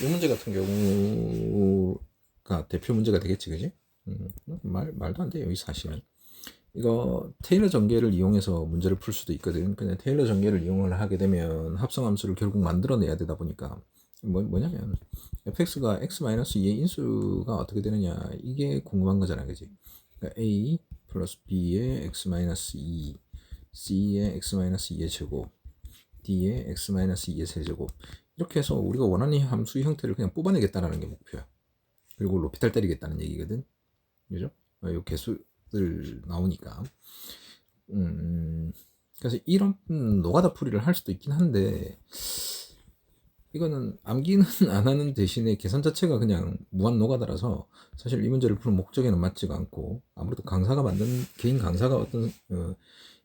이 문제 같은 경우가 대표 문제가 되겠지, 그지? 말도 안 돼, 여기 사실은. 이거 테일러 전개를 이용해서 문제를 풀 수도 있거든. 근데 테일러 전개를 이용을 하게 되면 합성함수를 결국 만들어내야 되다 보니까 뭐냐면 fx가 x-2의 인수가 어떻게 되느냐 이게 궁금한 거잖아, 그지? 그러니까 a 플러스 b의 x-2, c의 x-2의 제곱, d의 x-2의 세제곱, 이렇게 해서 우리가 원하는 함수 형태를 그냥 뽑아내겠다라는 게 목표야. 그리고 로피탈 때리겠다는 얘기거든. 그죠? 요 개수들 나오니까. 그래서 이런 노가다 풀이를 할 수도 있긴 한데 이거는 암기는 안 하는 대신에 계산 자체가 그냥 무한 노가다라서 사실 이 문제를 푸는 목적에는 맞지가 않고, 아무래도 강사가 만든, 개인 강사가 어떤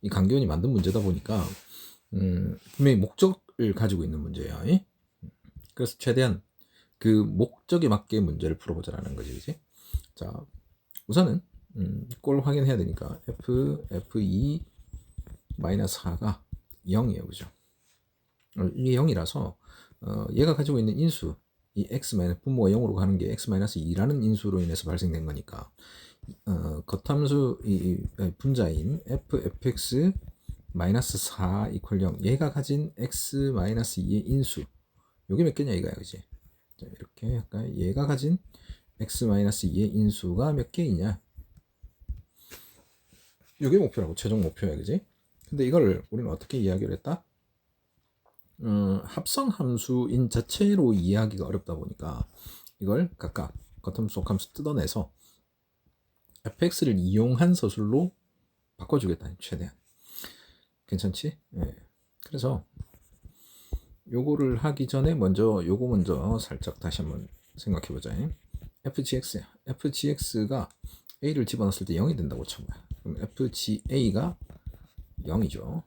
이 강교원이 만든 문제다 보니까 분명히 목적을 가지고 있는 문제야. 그래서 최대한 그 목적에 맞게 문제를 풀어보자라는 거지, 그지? 자, 우선은 꼴 확인해야 되니까 f2 4가 0이에요, 그죠? 이게 0이라서 얘가 가지고 있는 인수, 이 x 분모가 0으로 가는 게 x-2라는 인수로 인해서 발생된 거니까 겉함수 이 분자인 fx 4 이퀄 0, 얘가 가진 x-2의 인수, 요게 몇 개냐 이거야, 그지? 자, 이렇게 할까? 얘가 가진 x-2의 인수가 몇 개이냐, 이게 목표라고, 최종 목표야, 그지? 근데 이걸 우리는 어떻게 이야기를 했다? 합성 함수인 자체로 이해하기가 어렵다 보니까 이걸 각각 겉함수 속함수 뜯어내서 fx를 이용한 서술로 바꿔주겠다, 최대한. 괜찮지? 예. 그래서 요거를 하기 전에 요거 먼저 살짝 다시 한번 생각해 보자. fgx가 a를 집어넣었을 때 0이 된다고 쳐봐. 그럼 fga가 0이죠.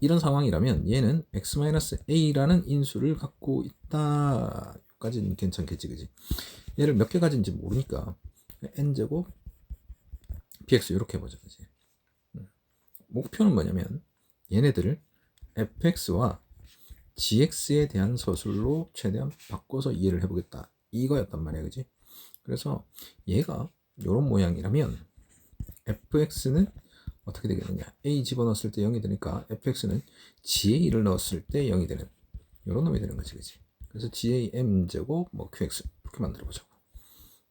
이런 상황이라면 얘는 x-a라는 인수를 갖고 있다. 여기까지는 괜찮겠지, 그지? 얘를 몇 개 가진지 모르니까 n제곱 bx 이렇게 해보자, 그지? 목표는 뭐냐면 얘네들을 fx와 gx에 대한 서술로 최대한 바꿔서 이해를 해보겠다, 이거였단 말이야, 그지? 그래서 얘가 이런 모양이라면 fx는 어떻게 되겠느냐, a 집어넣었을 때 0이 되니까 fx는 ga를 넣었을 때 0이 되는 이런 놈이 되는 거지, 그지? 그래서 gam제곱 뭐 qx 이렇게 만들어 보자고.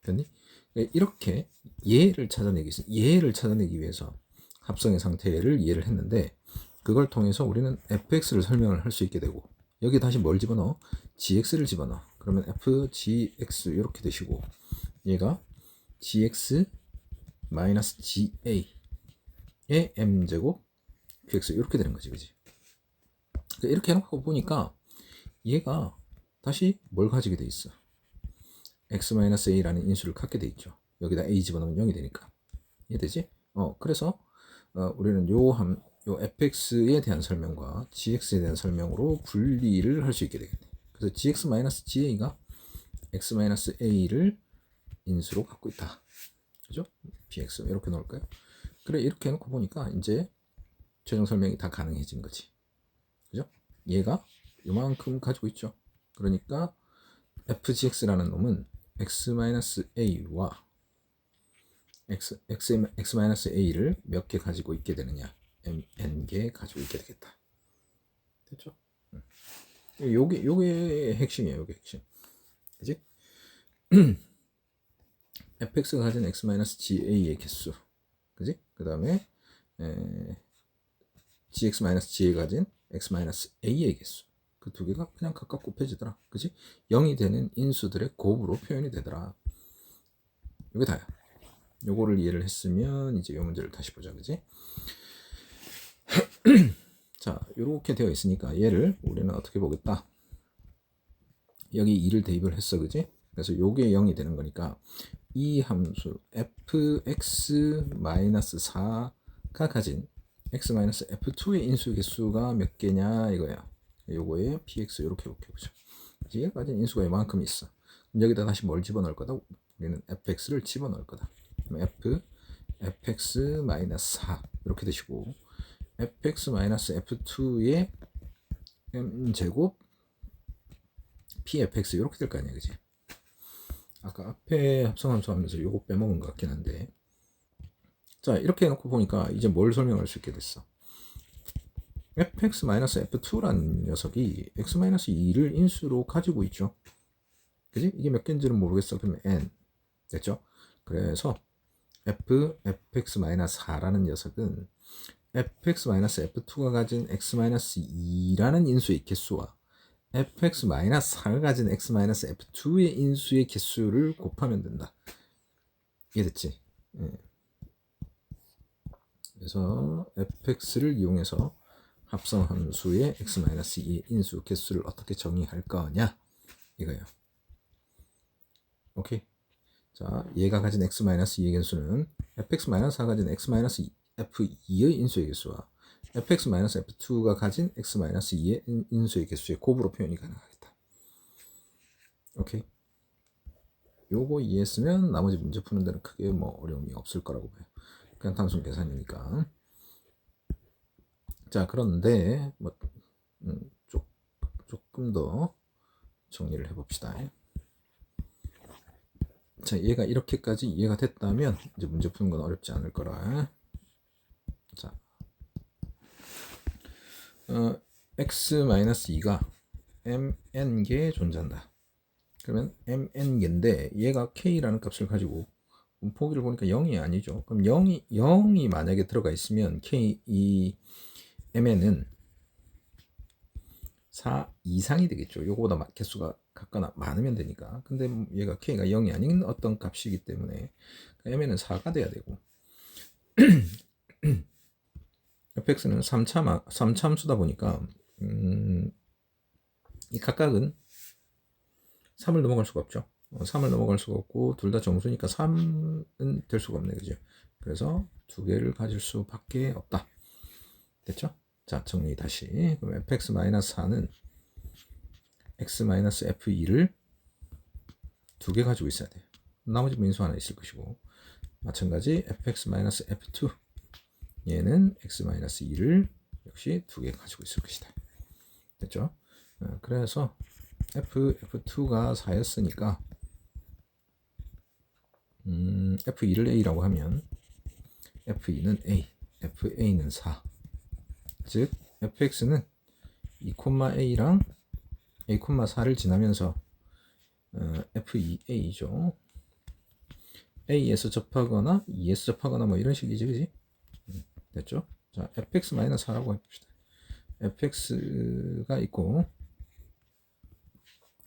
됐니? 이렇게 얘를 찾아내기 위해서 합성의 상태를 이해를 했는데, 그걸 통해서 우리는 fx를 설명을 할 수 있게 되고, 여기 다시 뭘 집어넣어? gx를 집어넣어. 그러면 fgx 이렇게 되시고, 얘가 gx ga의 m제곱 qx 이렇게 되는 거지, 그지? 이렇게 해놓고 보니까 얘가 다시 뭘 가지게 돼 있어? x-a라는 인수를 갖게 돼 있죠. 여기다 a 집어넣으면 0이 되니까. 이해되지? 그래서 우리는 요 fx에 대한 설명과 gx에 대한 설명으로 분리를 할 수 있게 되겠네. 그래서 gx-ga가 x-a를 인수로 갖고 있다. 그죠? bx 이렇게 넣을까요? 그래, 이렇게 해놓고 보니까 이제 최종 설명이 다 가능해진 거지. 그죠? 얘가 요만큼 가지고 있죠. 그러니까 fgx라는 놈은 x-a와 x-a를 몇 개 가지고 있게 되느냐, n개 가지고 있게 되겠다. 됐죠? 요게 핵심이에요. 요게 핵심. 그지? fx가 가진 x-ga의 개수, 그지? 그 다음에 gx-ga가 가진 x-a의 개수, 그 두 개가 그냥 각각 곱해지더라, 그지? 0이 되는 인수들의 곱으로 표현이 되더라. 이게 다야. 요거를 이해를 했으면 이제 요 문제를 다시 보자, 그지? 자, 요렇게 되어 있으니까 얘를 우리는 어떻게 보겠다? 여기 2를 대입을 했어, 그지? 그래서 요게 0이 되는 거니까 이 함수 fx-4가 가진 x-f2의 인수 개수가 몇 개냐 이거야. 요거에 px 이렇게 볼게보죠. 얘가 가진 인수가 이만큼 있어. 그럼 여기다 다시 뭘 집어넣을 거다? 우리는 fx를 집어넣을 거다. 그럼 fx-4 이렇게 되시고, fx-f2의 m제곱 pfx 이렇게 될 거 아니야, 그지? 아까 앞에 합성함수 하면서 요거 빼먹은 것 같긴 한데, 자 이렇게 해놓고 보니까 이제 뭘 설명할 수 있게 됐어. fx-f2라는 녀석이 x-2를 인수로 가지고 있죠. 그지? 이게 몇 개인지는 모르겠어. 그러면 n 됐죠? 그래서 fx-4라는 녀석은 fx-f2가 가진 x-2라는 인수의 개수와 fx-4가 가진 x-f2의 인수의 개수를 곱하면 된다. 이해됐지? 예. 그래서 fx를 이용해서 합성함수의 x-2의 인수 개수를 어떻게 정의할 거냐 이거예요. 오케이. 자, 얘가 가진 x-2의 개수는 fx-4가 가진 x-f2의 인수의 개수와 fx-f2가 가진 x-2의 인수의 개수의 곱으로 표현이 가능하겠다. 오케이. 요거 이해했으면 나머지 문제 푸는 데는 크게 뭐 어려움이 없을 거라고 봐요. 그냥 단순 계산이니까. 자, 그런데 뭐 조금 더 정리를 해봅시다. 자, 얘가 이렇게까지 이해가 됐다면 이제 문제 푸는 건 어렵지 않을 거라. 자, x-2가 mn개에 존재한다. 그러면 mn개인데 얘가 k라는 값을 가지고 보기를 보니까 0이 아니죠. 그럼 0이 만약에 들어가 있으면 k 이 mn은 4 이상이 되겠죠. 요거보다 개수가 같거나 많으면 되니까. 근데 얘가 k가 0이 아닌 어떤 값이기 때문에 mn은 4가 돼야 되고 fx는 3참수다 보니까 이 각각은 3을 넘어갈 수가 없죠. 3을 넘어갈 수가 없고 둘 다 정수니까 3은 될 수가 없네, 그죠? 그래서 두 개를 가질 수밖에 없다. 됐죠? 자, 정리 다시. 그럼 fx-4는 x-f2를 두 개 가지고 있어야 돼요. 나머지 민수 하나 있을 것이고 마찬가지 fx-f2 얘는 x-2를 역시 두 개 가지고 있을 것이다. 됐죠? 그래서 f2가 4였으니까 f2를 a라고 하면 f2는 a, fa는 4. 즉 fx는 2,a랑 a,4를 지나면서 f2a죠. a에서 접하거나 2에서 접하거나 뭐 이런 식이지, 그지? 됐죠? 자, fx-4라고 해봅시다. fx가 있고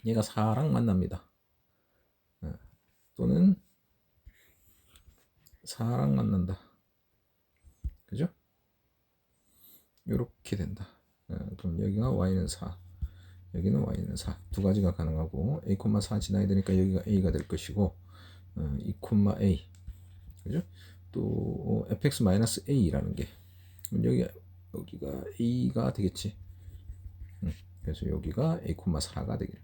얘가 4랑 만납니다. 또는 4랑 만난다. 그죠? 이렇게 된다. 그럼 여기가 y는 4, 여기는 y는 4. 두 가지가 가능하고 a,4 지나야 되니까 여기가 a가 될 것이고 2,a. 그죠? 또 fx-a라는 게 여기가 a가 되겠지. 그래서 여기가 a,4가 되겠가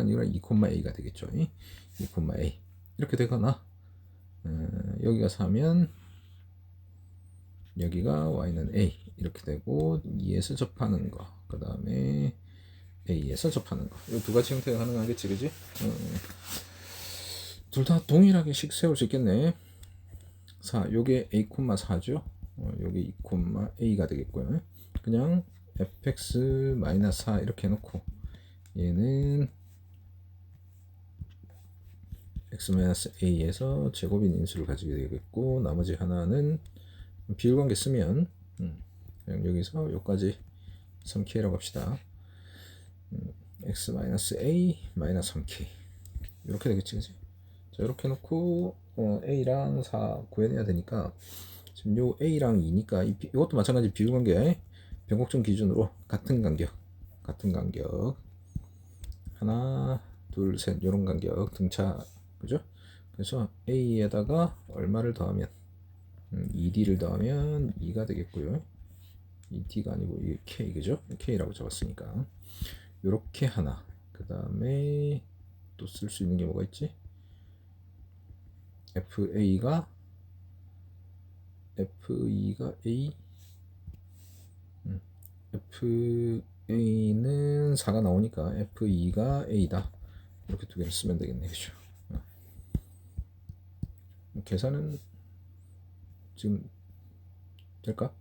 아니라 2,a가 되겠죠. 2,a 이렇게 되거나 여기가 4면 여기가 y는 a 이렇게 되고 2에서 접하는 거, 그 다음에 a에서 접하는 거, 이 두 가지 형태가 가능하겠지, 그지? 둘 다 동일하게씩 세울 수 있겠네. 자, 요게 a,4죠. 여기 2,a가 되겠고요. 그냥 fx-4 이렇게 해놓고 얘는 x-a에서 제곱인 인수를 가지게 되겠고 나머지 하나는 비율관계 쓰면 그냥 여기서 여기까지 3k라고 합시다. x-a-3k 이렇게 되겠지, 그치? 자, 이렇게 해놓고 a랑 4 구해내야 되니까 지금 요 a랑 2니까 이것도 마찬가지 비율관계 변곡점 기준으로 같은 간격 하나 둘 셋 요런 간격 등차, 그죠? 그래서 a에다가 얼마를 더하면 2d를 더하면 2가 되겠고요. 2d가 아니고 이게 k, 그죠? k라고 적었으니까 요렇게 하나. 그 다음에 또 쓸 수 있는 게 뭐가 있지? fa가 a A는 4가 나오니까 F2가 A다. 이렇게 두 개를 쓰면 되겠네. 그죠? 계산은 지금 될까?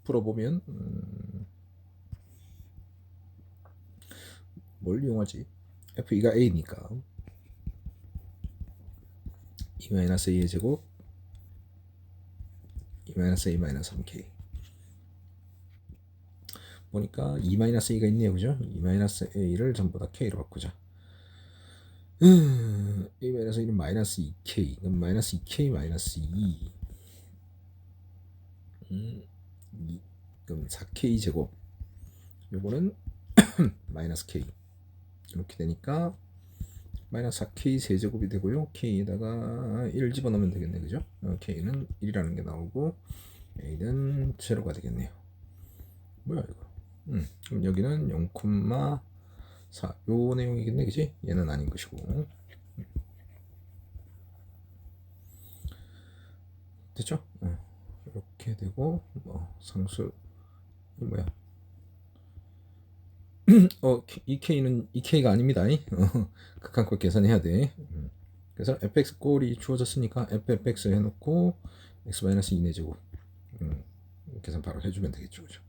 풀어보면 뭘 이용하지? F2가 A니까 2-A의 제곱 2-A-3K 보니까 2-A가 있네요. 그죠? 2-A를 전부 다 K로 바꾸자. A-1은 마이너스 2K 그럼 마이너스 2K 마이너스 2 그럼 4K 제곱 요거는 마이너스 K 이렇게 되니까 마이너스 4K 세제곱이 되고요. K에다가 1 집어넣으면 되겠네. 그죠? K는 1이라는 게 나오고 A는 제로가 되겠네요. 뭐야 이거? 그럼 여기는 0,4 요 내용이겠네. 그지? 얘는 아닌 것이고 됐죠? 이렇게 되고 상수 뭐야? 이 K는 이 K가 아닙니다. 극한껏 계산해야 돼. 그래서 fx 꼴이 주어졌으니까 fx 해놓고 x-2 내제곱 계산 바로 해주면 되겠죠. 그죠?